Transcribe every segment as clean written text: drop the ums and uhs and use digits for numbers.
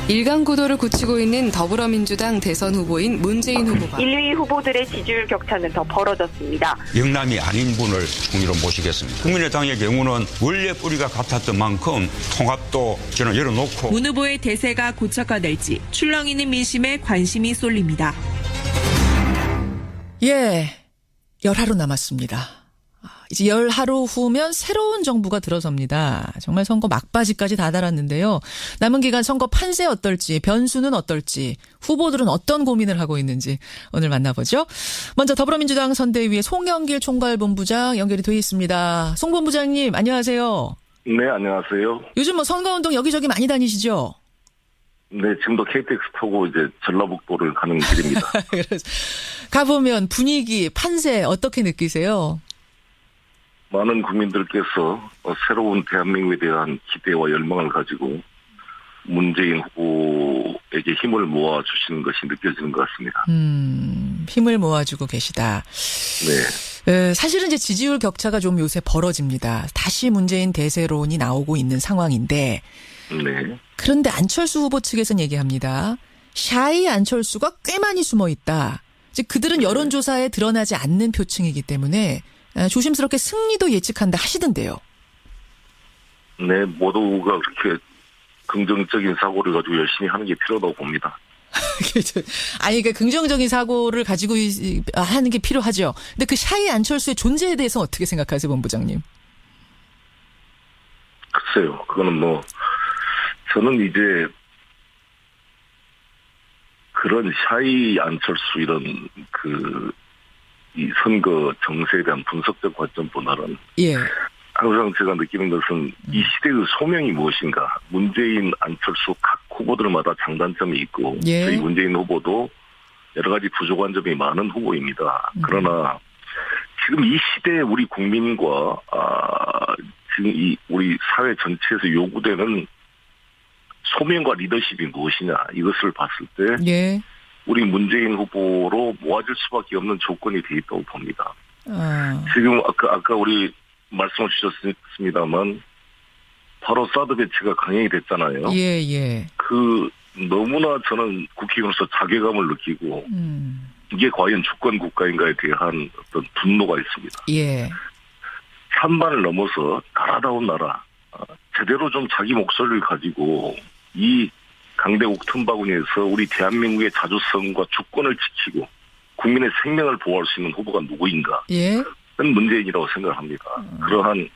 일강구도를 굳히고 있는 더불어민주당 대선 후보인 문재인 후보가 1위 후보들의 지지율 격차는 더 벌어졌습니다. 영남이 아닌 분을 총리로 모시겠습니다. 국민의당의 경우는 원래 뿌리가 같았던 만큼 통합도 저는 열어놓고 문 후보의 대세가 고착화될지 출렁이는 민심에 관심이 쏠립니다. 예, 열하루 남았습니다. 이제 열하루 후면 새로운 정부가 들어섭니다. 정말 선거 막바지까지 다다랐는데요. 남은 기간 선거 판세 어떨지, 변수는 어떨지, 후보들은 어떤 고민을 하고 있는지 오늘 만나보죠. 먼저 더불어민주당 선대위의 송영길 총괄본부장 연결이 돼 있습니다. 송 본부장님, 안녕하세요. 네, 안녕하세요. 요즘 뭐 선거운동 여기저기 많이 다니시죠? 네, 지금도 KTX 타고 이제 전라북도를 가는 길입니다. 가보면 분위기, 판세 어떻게 느끼세요? 많은 국민들께서 새로운 대한민국에 대한 기대와 열망을 가지고 문재인 후보에게 힘을 모아주시는 것이 느껴지는 것 같습니다. 힘을 모아주고 계시다. 네. 사실은 이제 지지율 격차가 좀 요새 벌어집니다. 다시 문재인 대세론이 나오고 있는 상황인데, 네. 그런데 안철수 후보 측에서는 얘기합니다. 샤이 안철수가 꽤 많이 숨어 있다. 즉 그들은 여론조사에 드러나지 않는 표층이기 때문에 조심스럽게 승리도 예측한다 하시던데요. 네, 모두가 그렇게 긍정적인 사고를 가지고 열심히 하는 게 필요하다고 봅니다. 아니, 그러니까 긍정적인 사고를 가지고 하는 게 필요하죠. 근데 그 샤이 안철수의 존재에 대해서 어떻게 생각하세요, 본부장님? 글쎄요, 그거는 뭐, 저는 이제, 그런 샤이 안철수 이런 이 선거 정세에 대한 분석적 관점보다는 예. 항상 제가 느끼는 것은 이 시대의 소명이 무엇인가. 문재인, 안철수 각 후보들마다 장단점이 있고 예. 저희 문재인 후보도 여러 가지 부족한 점이 많은 후보입니다. 그러나 지금 이 시대에 우리 국민과 지금 우리 사회 전체에서 요구되는 소명과 리더십이 무엇이냐 이것을 봤을 때 예. 우리 문재인 후보로 모아질 수밖에 없는 조건이 돼 있다고 봅니다. 지금 아까 우리 말씀을 주셨습니다만 바로 사드 배치가 강행이 됐잖아요. 예, 예. 너무나 저는 국회의원으로서 자괴감을 느끼고 이게 과연 주권 국가인가에 대한 어떤 분노가 있습니다. 예. 찬반을 넘어서 나라다운 나라, 제대로 좀 자기 목소리를 가지고 이 강대국 틈바구니에서 우리 대한민국의 자주성과 주권을 지키고 국민의 생명을 보호할 수 있는 후보가 누구인가? 예. 그건 문재인이라고 생각합니다. 그러한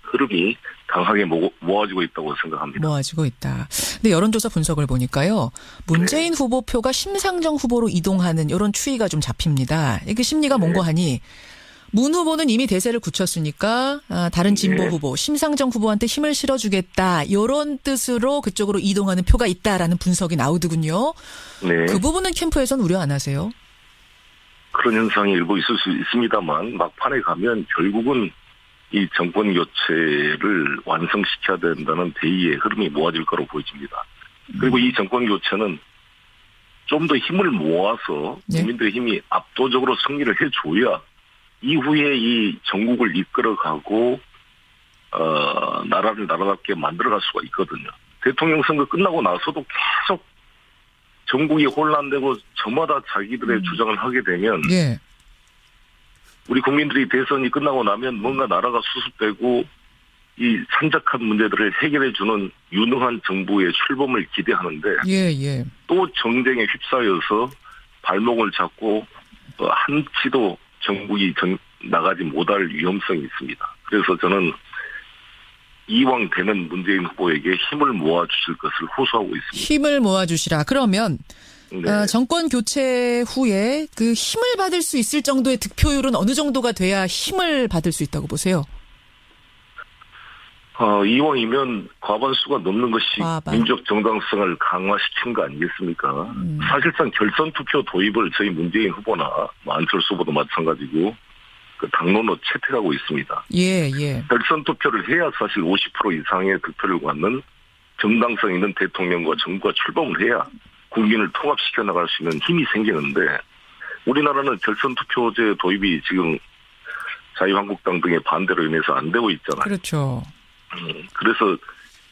흐름이 강하게 모아지고 있다고 생각합니다. 모아지고 있다. 근데 여론조사 분석을 보니까요. 문재인 네. 후보표가 심상정 후보로 이동하는 이런 추이가 좀 잡힙니다. 이게 심리가 뭔고 하니 문 후보는 이미 대세를 굳혔으니까 다른 진보 네. 후보, 심상정 후보한테 힘을 실어주겠다. 이런 뜻으로 그쪽으로 이동하는 표가 있다라는 분석이 나오더군요. 네. 그 부분은 캠프에서는 우려 안 하세요? 그런 현상이 일부 있을 수 있습니다만 막판에 가면 결국은 이 정권 교체를 완성시켜야 된다는 대의의 흐름이 모아질 거로 보여집니다. 그리고 이 정권 교체는 좀 더 힘을 모아서 국민들의 힘이 압도적으로 승리를 해줘야 이후에 이 전국을 이끌어가고 나라를 나라답게 만들어갈 수가 있거든요. 대통령 선거 끝나고 나서도 계속 전국이 혼란되고 저마다 자기들의 주장을 하게 되면 예. 우리 국민들이 대선이 끝나고 나면 뭔가 나라가 수습되고 이 산적한 문제들을 해결해주는 유능한 정부의 출범을 기대하는데 예, 예. 또 정쟁에 휩싸여서 발목을 잡고 한치도 전국이 나가지 못할 위험성이 있습니다. 그래서 저는 이왕 되는 문재인 후보에게 힘을 모아주실 것을 호소하고 있습니다. 힘을 모아주시라. 그러면 네. 정권 교체 후에 그 힘을 받을 수 있을 정도의 득표율은 어느 정도가 돼야 힘을 받을 수 있다고 보세요? 이왕이면 과반수가 넘는 것이 민족 정당성을 강화시킨 거 아니겠습니까? 사실상 결선 투표 도입을 저희 문재인 후보나 안철수 후보도 마찬가지고 그 당론으로 채택하고 있습니다. 예, 예. 결선 투표를 해야 사실 50% 이상의 득표를 받는 정당성 있는 대통령과 정부가 출범을 해야 국민을 통합시켜 나갈 수 있는 힘이 생기는데 우리나라는 결선 투표제 도입이 지금 자유한국당 등의 반대로 인해서 안 되고 있잖아요. 그렇죠. 그래서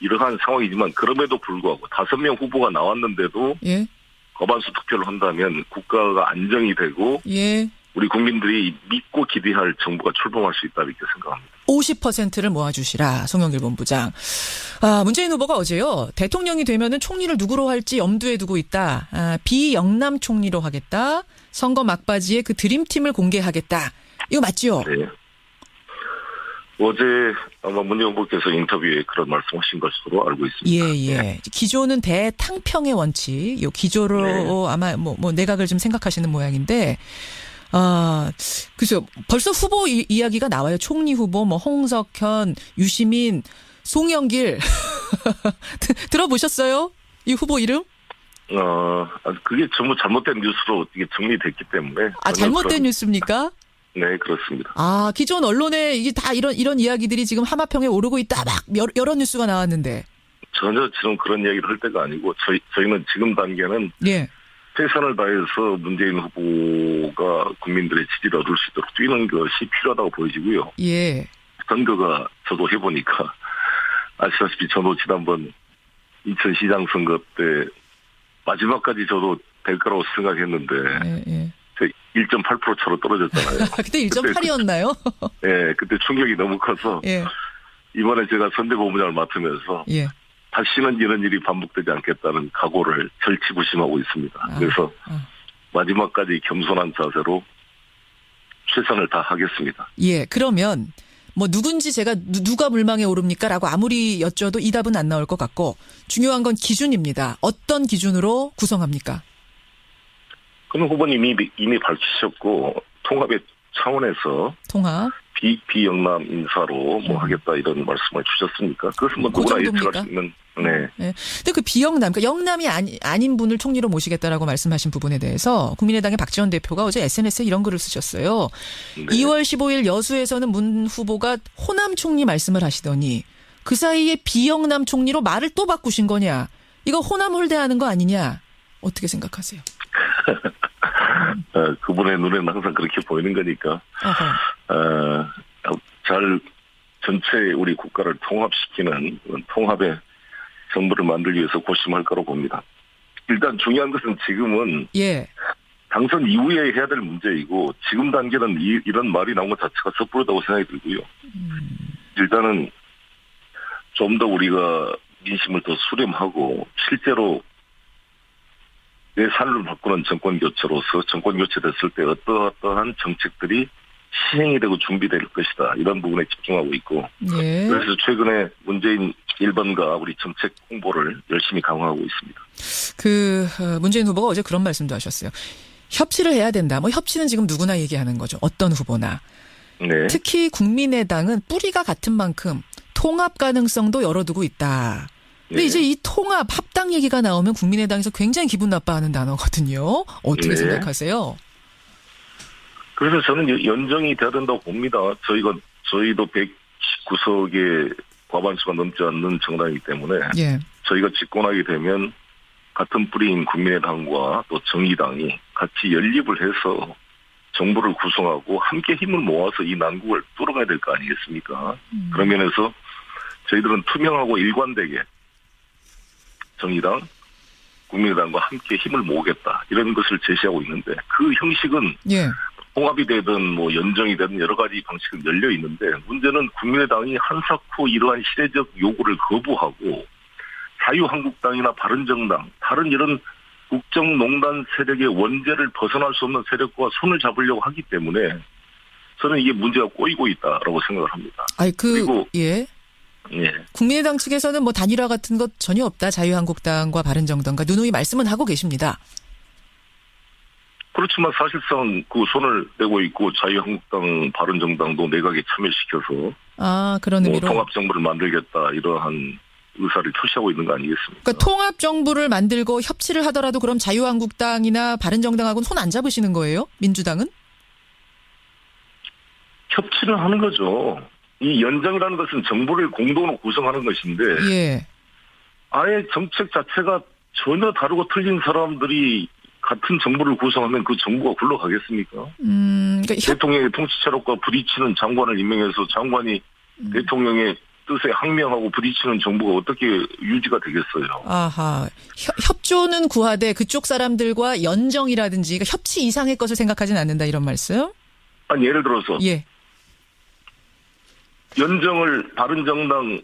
이러한 상황이지만 그럼에도 불구하고 5명 후보가 나왔는데도 예. 과반수 투표를 한다면 국가가 안정이 되고 예. 우리 국민들이 믿고 기대할 정부가 출범할 수 있다 이렇게 생각합니다. 50%를 모아주시라, 송영길 본부장. 아, 문재인 후보가 어제요, 대통령이 되면은 총리를 누구로 할지 염두에 두고 있다. 아, 비영남 총리로 하겠다. 선거 막바지에 그 드림팀을 공개하겠다. 이거 맞지요? 네. 어제 아마 문재인 후보께서 인터뷰에 그런 말씀하신 것으로 알고 있습니다. 예, 예. 기조는 대탕평의 원칙. 요 기조로 네. 아마 뭐 내각을 좀 생각하시는 모양인데, 아, 그래서 벌써 후보 이야기가 나와요. 총리 후보, 뭐 홍석현, 유시민, 송영길. 들어보셨어요? 이 후보 이름? 그게 전부 잘못된 뉴스로 이게 정리됐기 때문에. 아, 잘못된 뉴스입니까? 네, 그렇습니다. 아, 기존 언론에 이게 다 이런 이야기들이 지금 하마평에 오르고 있다, 막 여러 뉴스가 나왔는데. 전혀 지금 그런 이야기를 할 때가 아니고 저희는 지금 단계는 예. 최선을 다해서 문재인 후보가 국민들의 지지를 얻을 수 있도록 뛰는 것이 필요하다고 보여지고요. 예. 선거가 저도 해보니까 아시다시피 저도 지난번 인천시장 선거 때 마지막까지 저도 될 거라고 생각했는데 예, 예. 1.8% 차로 떨어졌잖아요. 그때 1.8이었나요? 네, 그때 충격이 너무 커서 예. 이번에 제가 선대고문장을 맡으면서 예. 다시는 이런 일이 반복되지 않겠다는 각오를 절치부심하고 있습니다. 그래서 마지막까지 겸손한 자세로 최선을 다하겠습니다. 예. 그러면 뭐 누군지 제가 누가 물망에 오릅니까라고 아무리 여쭤도 이 답은 안 나올 것 같고, 중요한 건 기준입니다. 어떤 기준으로 구성합니까? 그럼 후보님이 이미 밝히셨고 통합의 차원에서 통합. 비영남 인사로 뭐 하겠다 이런 말씀을 주셨으니까 그것은 뭐 그 누구나 정도입니까? 예측할 수 있는. 네. 네. 근데 그 비영남, 그러니까 영남이 아닌 분을 총리로 모시겠다라고 말씀하신 부분에 대해서 국민의당의 박지원 대표가 어제 SNS에 이런 글을 쓰셨어요. 네. 2월 15일 여수에서는 문 후보가 호남 총리 말씀을 하시더니 그 사이에 비영남 총리로 말을 또 바꾸신 거냐? 이거 호남 홀대하는 거 아니냐? 어떻게 생각하세요? 그분의 눈에는 항상 그렇게 보이는 거니까 잘 전체 우리 국가를 통합시키는 통합의 정부를 만들기 위해서 고심할 거라고 봅니다. 일단 중요한 것은 지금은 예. 당선 이후에 해야 될 문제이고 지금 단계는 이런 말이 나온 것 자체가 섣부르다고 생각이 들고요. 일단은 좀 더 우리가 민심을 더 수렴하고 실제로 내 삶을 바꾸는 정권교체로서 정권교체 됐을 때 어떠한 정책들이 시행이 되고 준비될 것이다. 이런 부분에 집중하고 있고. 예. 그래서 최근에 문재인 1번가 우리 정책 홍보를 열심히 강화하고 있습니다. 문재인 후보가 어제 그런 말씀도 하셨어요. 협치를 해야 된다. 뭐 협치는 지금 누구나 얘기하는 거죠. 어떤 후보나. 네. 특히 국민의당은 뿌리가 같은 만큼 통합 가능성도 열어두고 있다. 근데 네. 이제 이 통합, 합당 얘기가 나오면 국민의당에서 굉장히 기분 나빠하는 단어거든요. 어떻게 네. 생각하세요? 그래서 저는 연정이 돼야 된다고 봅니다. 저희도 119석의 과반수가 넘지 않는 정당이기 때문에 예. 저희가 집권하게 되면 같은 뿌리인 국민의당과 또 정의당이 같이 연립을 해서 정부를 구성하고 함께 힘을 모아서 이 난국을 뚫어가야 될 거 아니겠습니까? 그런 면에서 저희들은 투명하고 일관되게 정의당, 국민의당과 함께 힘을 모으겠다 이런 것을 제시하고 있는데 그 형식은 예. 통합이 되든 뭐 연정이 되든 여러 가지 방식은 열려 있는데 문제는 국민의당이 한사코 이러한 시대적 요구를 거부하고 자유한국당이나 바른정당 다른 이런 국정농단 세력의 원죄를 벗어날 수 없는 세력과 손을 잡으려고 하기 때문에 저는 이게 문제가 꼬이고 있다라고 생각을 합니다. 그리고 예. 예. 국민의당 측에서는 뭐 단일화 같은 것 전혀 없다. 자유한국당과 바른정당과 누누이 말씀은 하고 계십니다. 그렇지만 사실상 그 손을 떼고 있고 자유한국당, 바른정당도 내각에 참여시켜서 그런 의미로 통합정부를 만들겠다 이러한 의사를 표시하고 있는 거 아니겠습니까? 그러니까 통합 정부를 만들고 협치를 하더라도 그럼 자유한국당이나 바른정당하고는 손 안 잡으시는 거예요? 민주당은? 협치를 하는 거죠. 이 연정이라는 것은 정부를 공동으로 구성하는 것인데 예. 아예 정책 자체가 전혀 다르고 틀린 사람들이 같은 정부를 구성하면 그 정부가 굴러가겠습니까? 그러니까 대통령의 통치 체력과 부딪히는 장관을 임명해서 장관이 대통령의 뜻에 항명하고 부딪히는 정부가 어떻게 유지가 되겠어요? 아하. 협조는 구하되 그쪽 사람들과 연정이라든지 그러니까 협치 이상의 것을 생각하진 않는다 이런 말씀? 아니 예를 들어서 예. 연정을 바른정당,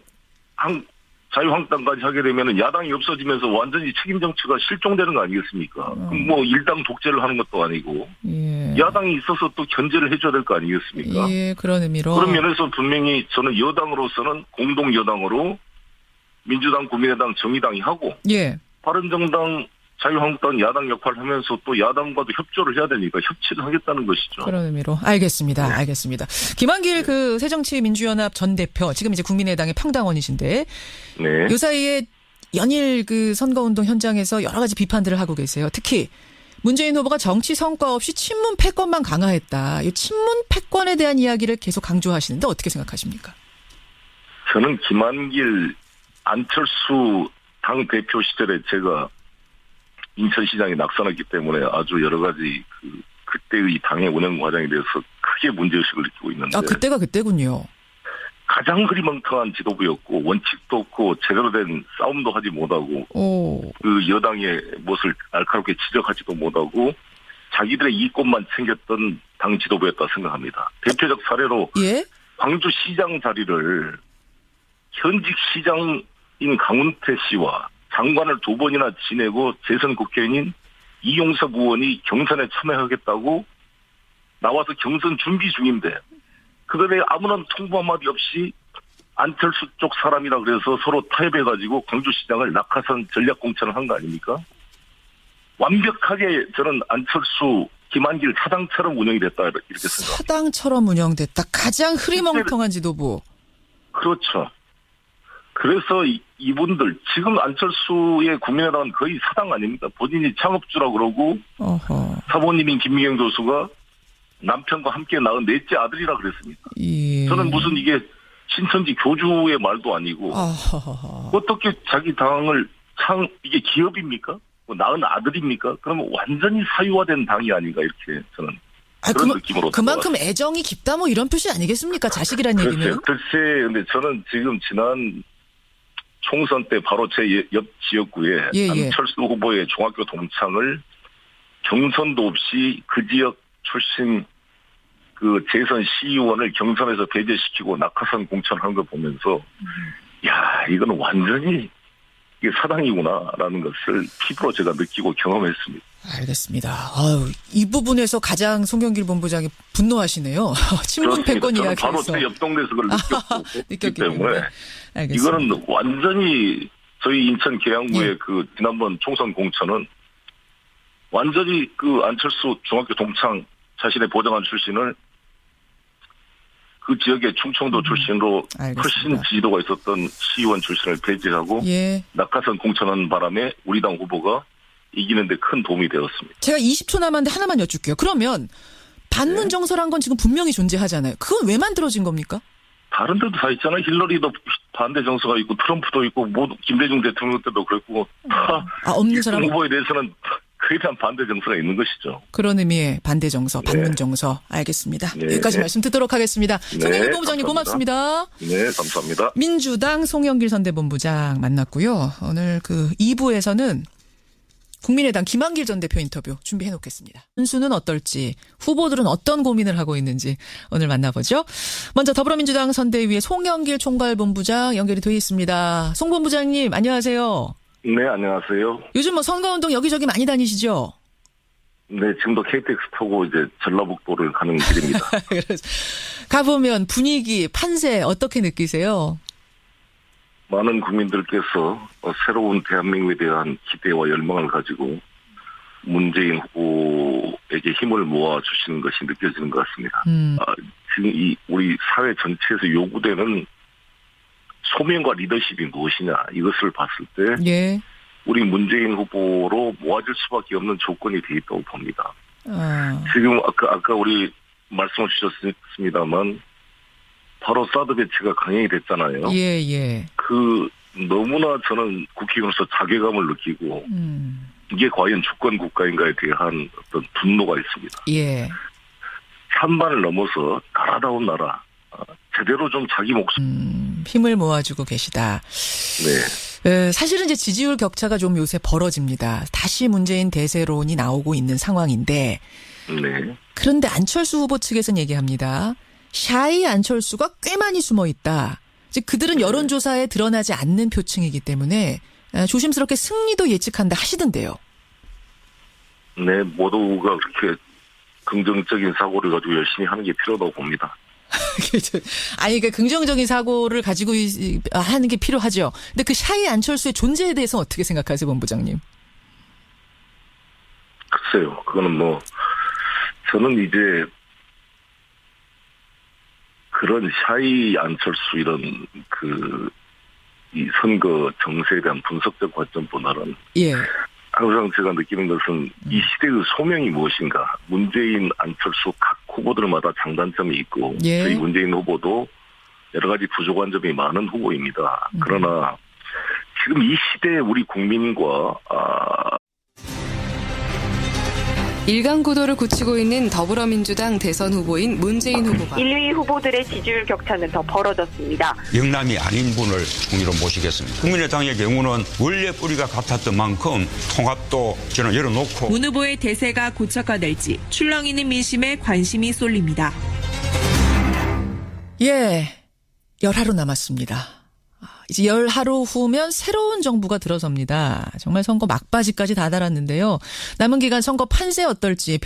자유한국당까지 하게 되면은 야당이 없어지면서 완전히 책임 정치가 실종되는 거 아니겠습니까? 그럼 뭐 일당 독재를 하는 것도 아니고 예. 야당이 있어서 또 견제를 해줘야 될 거 아니겠습니까? 예, 그런 의미로. 그런 면에서 분명히 저는 여당으로서는 공동 여당으로 민주당, 국민의당, 정의당이 하고 예. 바른정당, 자유한국당 야당 역할을 하면서 또 야당과도 협조를 해야 되니까 협치를 하겠다는 것이죠. 그런 의미로. 알겠습니다. 네. 알겠습니다. 김한길 그 새정치민주연합 전 대표, 지금 이제 국민의당의 평당원이신데, 네. 요 사이에 연일 그 선거운동 현장에서 여러 가지 비판들을 하고 계세요. 특히 문재인 후보가 정치 성과 없이 친문 패권만 강화했다. 이 친문 패권에 대한 이야기를 계속 강조하시는데 어떻게 생각하십니까? 저는 김한길, 안철수 당 대표 시절에 제가 인천시장에 낙선했기 때문에 아주 여러 가지 그때의 당의 운영 과정에 대해서 크게 문제의식을 느끼고 있는데. 아, 그때가 그때군요. 가장 흐리멍텅한 지도부였고 원칙도 없고 제대로 된 싸움도 하지 못하고 오. 그 여당의 무엇을 날카롭게 지적하지도 못하고 자기들의 이익권만 챙겼던 당 지도부였다 생각합니다. 대표적 사례로 예? 광주시장 자리를 현직 시장인 강훈태 씨와 장관을 2번이나 지내고 재선 국회의원인 이용섭 의원이 경선에 참여하겠다고 나와서 경선 준비 중인데 그들의 아무런 통보 한마디 없이 안철수 쪽 사람이라 그래서 서로 타협해가지고 광주시장을 낙하산 전략 공천을 한 거 아닙니까? 완벽하게 저는 안철수, 김한길 사당처럼 운영이 됐다 이렇게 생각합니다. 사당처럼 운영됐다. 가장 흐리멍텅한 지도부. 그렇죠. 그래서 이분들 지금 안철수의 국민의당은 거의 사당 아닙니까? 본인이 창업주라고 그러고 어허. 사모님인 김미경 교수가 남편과 함께 낳은 넷째 아들이라 그랬습니다. 예. 저는 무슨 이게 신천지 교주의 말도 아니고 어허허. 어떻게 자기 당을 이게 기업입니까? 뭐 낳은 아들입니까? 그러면 완전히 사유화된 당이 아닌가 이렇게 저는 그런 느낌으로 그만큼 애정이 깊다 뭐 이런 표시 아니겠습니까? 자식이란 얘기는. 글쎄 근데 저는 지금 지난 총선 때 바로 제 옆 지역구에 예. 안철수 후보의 중학교 동창을 경선도 없이 그 지역 출신 그 재선 시의원을 경선에서 배제시키고 낙하산 공천한 걸 보면서 야 이거는 완전히 이게 사당이구나라는 것을 피부로 제가 느끼고 경험했습니다. 알겠습니다. 아유, 이 부분에서 가장 송영길 본부장이 분노하시네요. 친문 패권 이야기에서. 바로 제 옆 동네에서 그걸 느꼈기 때문에 알겠습니다. 이거는 완전히 저희 인천 계양구의 그 지난번 총선 공천은 완전히 그 안철수 중학교 동창 자신의 보좌관 출신을 그 지역의 충청도 출신으로 알겠습니다. 훨씬 지지도가 있었던 시의원 출신을 배제하고 예. 낙하산 공천한 바람에 우리 당 후보가 이기는데 큰 도움이 되었습니다. 제가 20초 남았는데 하나만 여쭐게요. 그러면 반문 정서란 건 지금 분명히 존재하잖아요. 그건 왜 만들어진 겁니까? 다른 데도 다 있잖아요. 힐러리도 반대 정서가 있고 트럼프도 있고 모두 김대중 대통령 때도 그랬고 다 없는 사람 후보에 대해서는 그에 대한 반대 정서가 있는 것이죠. 그런 의미의 반대 정서, 반문 정서. 알겠습니다. 여기까지 말씀 듣도록 하겠습니다. 송영길 본부장님 고맙습니다. 네, 감사합니다. 민주당 송영길 선대본부장 만났고요. 오늘 그 2부에서는 국민의당 김한길 전 대표 인터뷰 준비해 놓겠습니다. 선수는 어떨지, 후보들은 어떤 고민을 하고 있는지 오늘 만나보죠. 먼저 더불어민주당 선대위의 송영길 총괄본부장 연결이 되어 있습니다. 송 본부장님 안녕하세요. 네, 안녕하세요. 요즘 뭐 선거운동 여기저기 많이 다니시죠? 네, 지금도 KTX 타고 이제 전라북도를 가는 길입니다. 그래서 가보면 분위기, 판세 어떻게 느끼세요? 많은 국민들께서 새로운 대한민국에 대한 기대와 열망을 가지고 문재인 후보에게 힘을 모아주시는 것이 느껴지는 것 같습니다. 지금 우리 사회 전체에서 요구되는 소명과 리더십이 무엇이냐 이것을 봤을 때 예. 우리 문재인 후보로 모아질 수밖에 없는 조건이 돼 있다고 봅니다. 아. 지금 아까 우리 말씀을 주셨습니다만 바로 사드 배치가 강행이 됐잖아요. 예. 그 너무나 저는 국회의원으로서 자괴감을 느끼고 이게 과연 주권 국가인가에 대한 어떤 분노가 있습니다. 예. 찬반을 넘어서 나라다운 나라, 제대로 좀 자기 목숨. 힘을 모아주고 계시다. 네. 사실은 이제 지지율 격차가 좀 요새 벌어집니다. 다시 문재인 대세론이 나오고 있는 상황인데 네. 그런데 안철수 후보 측에서는 얘기합니다. 샤이 안철수가 꽤 많이 숨어 있다. 즉 그들은 여론조사에 드러나지 않는 표층이기 때문에 조심스럽게 승리도 예측한다 하시던데요. 네, 모두가 그렇게 긍정적인 사고를 가지고 열심히 하는 게 필요하다고 봅니다. 아니, 그러니까 긍정적인 사고를 가지고 하는 게 필요하죠. 근데 그 샤이 안철수의 존재에 대해서 어떻게 생각하세요, 본부장님? 글쎄요, 그거는 뭐, 저는 이제, 그런 샤이 안철수 이런, 이 선거 정세에 대한 분석적 관점보다는, 예. 항상 제가 느끼는 것은 이 시대의 소명이 무엇인가. 문재인, 안철수 각 후보들마다 장단점이 있고 예. 저희 문재인 후보도 여러 가지 부족한 점이 많은 후보입니다. 그러나 지금 이 시대에 우리 국민과 일강구도를 굳히고 있는 더불어민주당 대선 후보인 문재인 후보가 1, 2위 후보들의 지지율 격차는 더 벌어졌습니다. 영남이 아닌 분을 총리로 모시겠습니다. 국민의당의 경우는 원래 뿌리가 같았던 만큼 통합도 저는 열어놓고 문 후보의 대세가 고착화될지 출렁이는 민심에 관심이 쏠립니다. 예. 열하루 남았습니다. 이제 열하루 후면 새로운 정부가 들어섭니다. 정말 선거 막바지까지 다다랐는데요. 남은 기간 선거 판세 어떨지